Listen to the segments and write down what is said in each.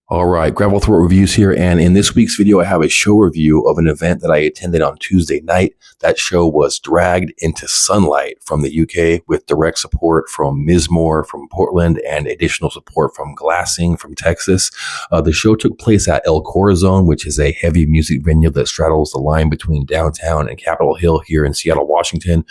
All right, Gravel Throat Reviews here, and in this week's video, I have a show review of an event that I attended on Tuesday night. That show was Dragged into Sunlight from the UK with direct support from Mizmor from Portland and additional support from Glassing from Texas. The show took place at El Corozon, which is a heavy music venue that straddles the line between downtown and Capitol Hill here in Seattle, Washington.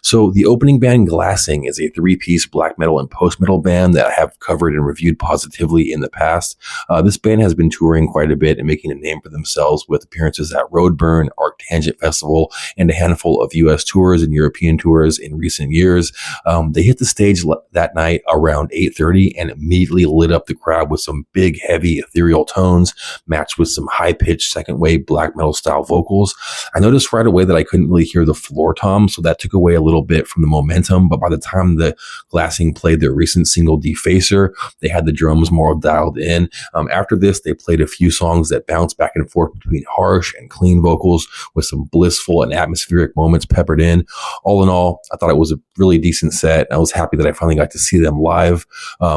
So the opening band Glassing is a three-piece black metal and post-metal band that I have covered and reviewed positively in the past. This band has been touring quite a bit and making a name for themselves with appearances at Roadburn, Arctangent Festival, and a handful of U.S. tours and European tours in recent years. They hit the stage that night around 8:30 and immediately lit up the crowd with some big, heavy, ethereal tones matched with some high-pitched second-wave black metal-style vocals. I noticed right away that I couldn't really hear the floor tom, so that took away a little bit from the momentum, but by the time the Glassing played their recent single Defacer, they had the drums more dialed in. After this, they played a few songs that bounced back and forth between harsh and clean vocals with some blissful and atmospheric moments peppered in. All in all, I thought it was a really decent set. I was happy that I finally got to see them live.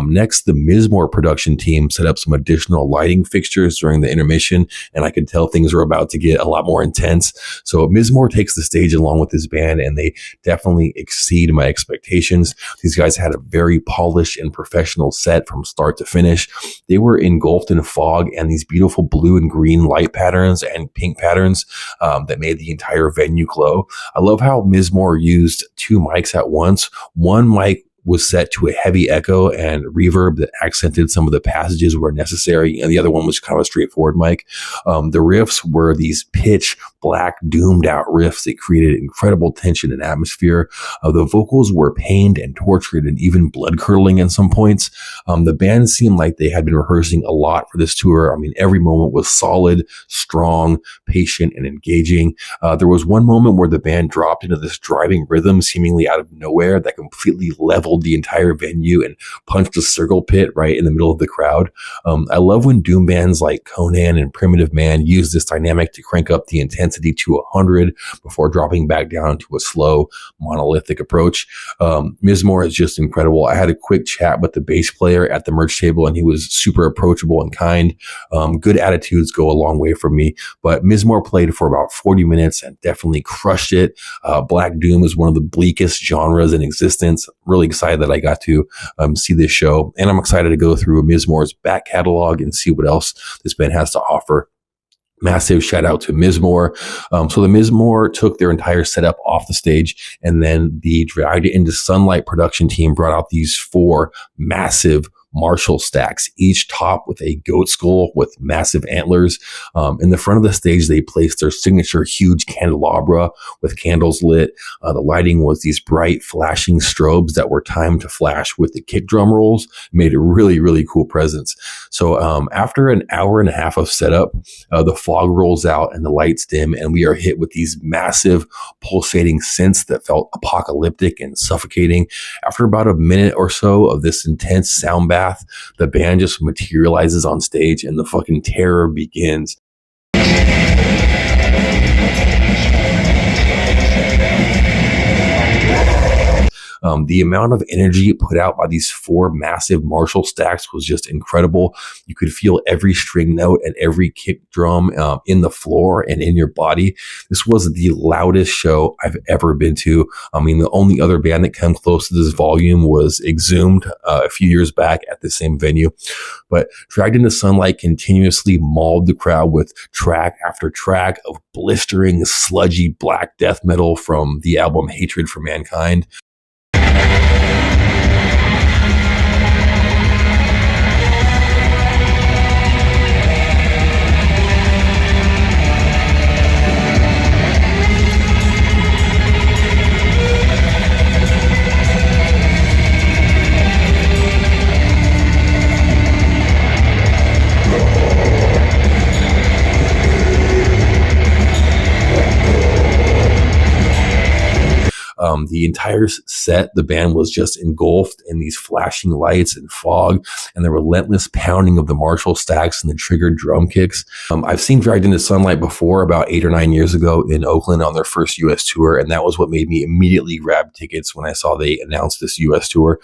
Next, the Mizmor production team set up some additional lighting fixtures during the intermission, and I could tell things were about to get a lot more intense. So Mizmor takes the stage along with this band, and they definitely exceed my expectations. These guys had a very polished and professional set from start to finish. They were engulfed in fog and these beautiful blue and green light patterns and pink patterns that made the entire venue glow. I love how Mizmor used two mics at once. One mic was set to a heavy echo and reverb that accented some of the passages where necessary, and the other one was kind of a straightforward mic. The riffs were these pitch black, doomed out riffs that created incredible tension and atmosphere. The vocals were pained and tortured and even blood curdling at some points. The band seemed like they had been rehearsing a lot for this tour. I mean, every moment was solid, strong, patient, and engaging. There was one moment where the band dropped into this driving rhythm seemingly out of nowhere that completely leveled the entire venue and punched a circle pit right in the middle of the crowd. I love when doom bands like Conan and Primitive Man use this dynamic to crank up the intensity to 100 before dropping back down to a slow, monolithic approach. Mizmor is just incredible. I had a quick chat with the bass player at the merch table, and he was super approachable and kind. Good attitudes go a long way for me, but Mizmor played for about 40 minutes and definitely crushed it. Black Doom is one of the bleakest genres in existence. Really excited that I got to see this show, and I'm excited to go through Mizmor's back catalog and see what else this band has to offer. Massive shout out to Mizmor. So the Mizmor took their entire setup off the stage, and then the Dragged Into Sunlight production team brought out these four massive Marshall stacks, each topped with a goat skull with massive antlers. In the front of the stage, they placed their signature huge candelabra with candles lit. The lighting was these bright flashing strobes that were timed to flash with the kick drum rolls. Made a really, really cool presence. So after an hour and a half of setup, the fog rolls out and the lights dim, and we are hit with these massive pulsating synths that felt apocalyptic and suffocating. After about a minute or so of this intense sound bath, the band just materializes on stage and the fucking terror begins. The amount of energy put out by these four massive Marshall stacks was just incredible. You could feel every string note and every kick drum in the floor and in your body. This was the loudest show I've ever been to. I mean, the only other band that came close to this volume was Exhumed a few years back at the same venue. But Dragged Into Sunlight continuously mauled the crowd with track after track of blistering, sludgy black death metal from the album Hatred for Mankind. The entire set, the band was just engulfed in these flashing lights and fog and the relentless pounding of the Marshall stacks and the triggered drum kicks. I've seen Dragged into Sunlight before about 8 or 9 years ago in Oakland on their first US tour, and that was what made me immediately grab tickets when I saw they announced this US tour.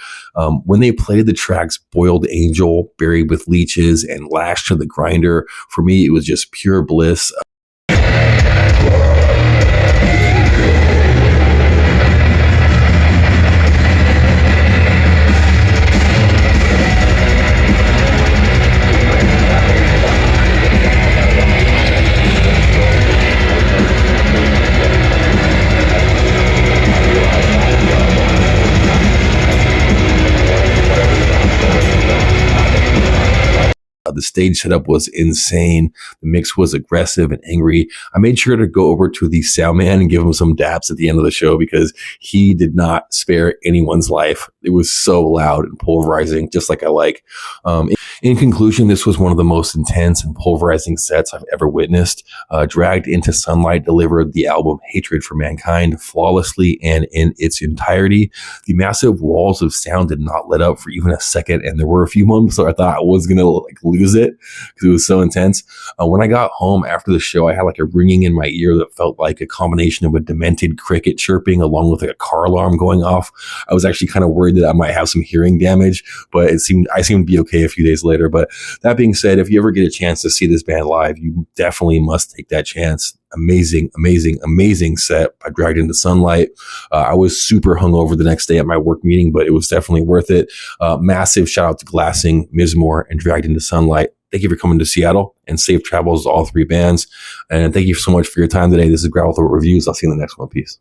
When they played the tracks Boiled Angel, Buried with Leeches, and Lashed to the Grinder, for me, it was just pure bliss. The stage setup was insane. The mix was aggressive and angry. I made sure to go over to the sound man and give him some daps at the end of the show because he did not spare anyone's life. It was so loud and pulverizing, just like I like. In conclusion, this was one of the most intense and pulverizing sets I've ever witnessed. Dragged into Sunlight delivered the album Hatred for Mankind flawlessly and in its entirety. The massive walls of sound did not let up for even a second, and there were a few moments where I thought I was going to lose it because it was so intense. When I got home after the show, I had like a ringing in my ear that felt like a combination of a demented cricket chirping along with like a car alarm going off. I was actually kind of worried that I might have some hearing damage, but I seemed to be okay a few days later. But that being said, if you ever get a chance to see this band live, you definitely must take that chance. Amazing, amazing, amazing set by Dragged into Sunlight. I was super hungover the next day at my work meeting, but it was definitely worth it. Massive shout out to Glassing, Mizmor, and Dragged into Sunlight. Thank you for coming to Seattle, and safe travels to all three bands. And thank you so much for your time today. This is Gravel Throat Reviews. I'll see you in the next one. Peace.